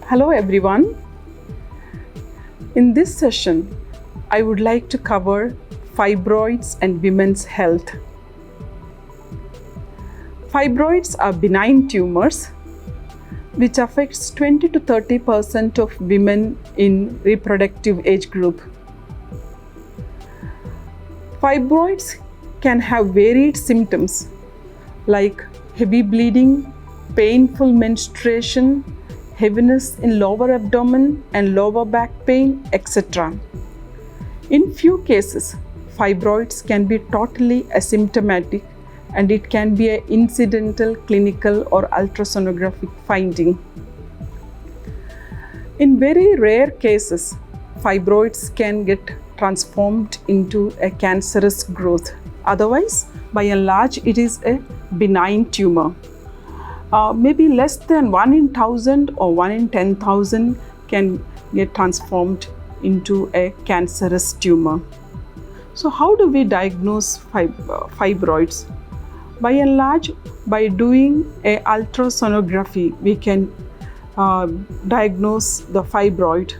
Hello everyone. In this session, I would like to cover fibroids and women's health. Fibroids are benign tumors which affects 20 to 30% of women in reproductive age group. Fibroids can have varied symptoms like heavy bleeding, painful menstruation, heaviness in lower abdomen and lower back pain, etc. In few cases, fibroids can be totally asymptomatic and it can be an incidental clinical or ultrasonographic finding. In very rare cases, fibroids can get transformed into a cancerous growth. Otherwise, by and large, it is a benign tumor. Maybe less than 1 in 1,000 or 1 in 10,000 can get transformed into a cancerous tumor. So how do we diagnose fibroids? By and large, by doing an ultrasonography, we can diagnose the fibroid.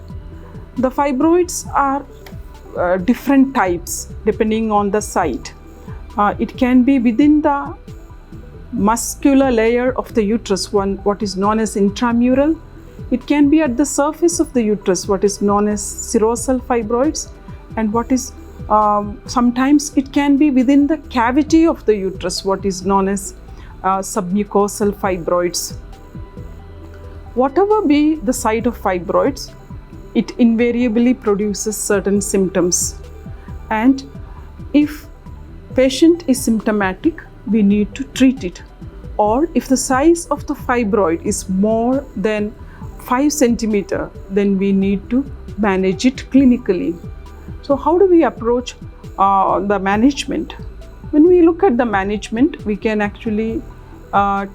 The fibroids are different types depending on the site. It can be within the muscular layer of the uterus, what is known as intramural. It can be at the surface of the uterus, what is known as serosal fibroids, and what is sometimes it can be within the cavity of the uterus, what is known as submucosal fibroids. Whatever be the site of fibroids, it invariably produces certain symptoms. And if patient is symptomatic, we need to treat it. Or if the size of the fibroid is more than 5 centimeter, then we need to manage it clinically. So how do we approach the management? When we look at the management, we can actually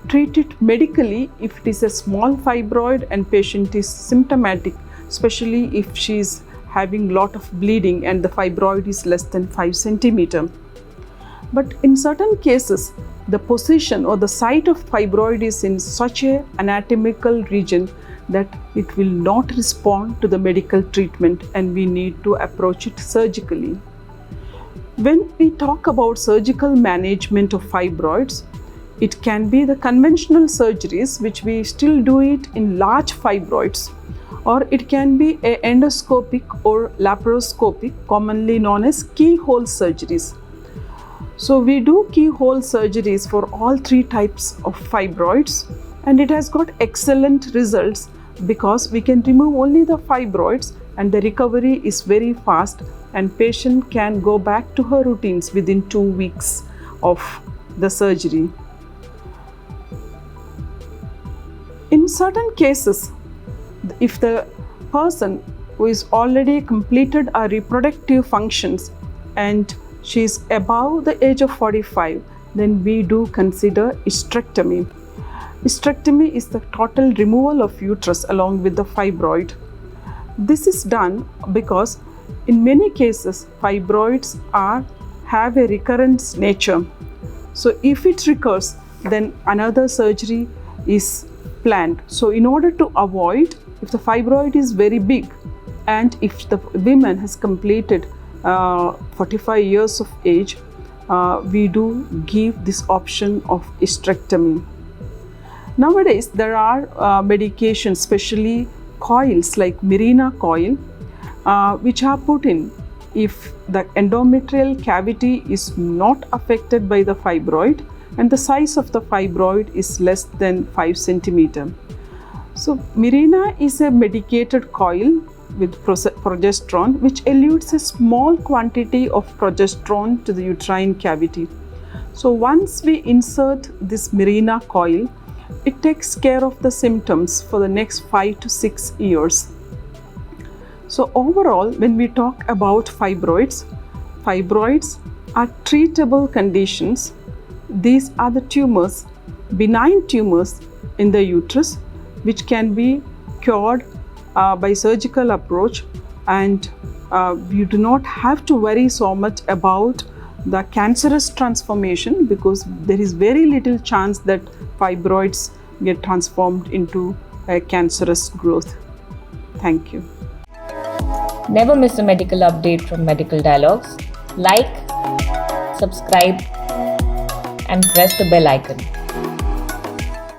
treat it medically if it is a small fibroid and patient is symptomatic, especially if she is having lot of bleeding and the fibroid is less than 5 centimeter. But in certain cases, the position or the site of fibroid is in such an anatomical region that it will not respond to the medical treatment and we need to approach it surgically. When we talk about surgical management of fibroids, it can be the conventional surgeries, which we still do it in large fibroids, or it can be a endoscopic or laparoscopic, commonly known as keyhole surgeries. So we do keyhole surgeries for all 3 types of fibroids, and it has got excellent results because we can remove only the fibroids and the recovery is very fast and patient can go back to her routines within 2 weeks of the surgery. In certain cases, if the person who is already completed her reproductive functions and she is above the age of 45, then we do consider hysterectomy. Hysterectomy is the total removal of uterus along with the fibroid. This is done because in many cases fibroids have a recurrence nature. So if it recurs, then another surgery is planned. So in order to avoid, if the fibroid is very big and if the woman has completed 45 years of age, we do give this option of hysterectomy. Nowadays, there are medications, especially coils like Mirena coil, which are put in if the endometrial cavity is not affected by the fibroid and the size of the fibroid is less than 5 centimeter. So Mirena is a medicated coil with progesterone, which elutes a small quantity of progesterone to the uterine cavity. So once we insert this Mirena coil, it takes care of the symptoms for the next 5 to 6 years. So overall, when we talk about fibroids are treatable conditions. These are the tumors, benign tumors in the uterus, which can be cured by surgical approach, and you do not have to worry so much about the cancerous transformation because there is very little chance that fibroids get transformed into cancerous growth. Thank you. Never miss a medical update from Medical Dialogues. Like, subscribe, and press the bell icon.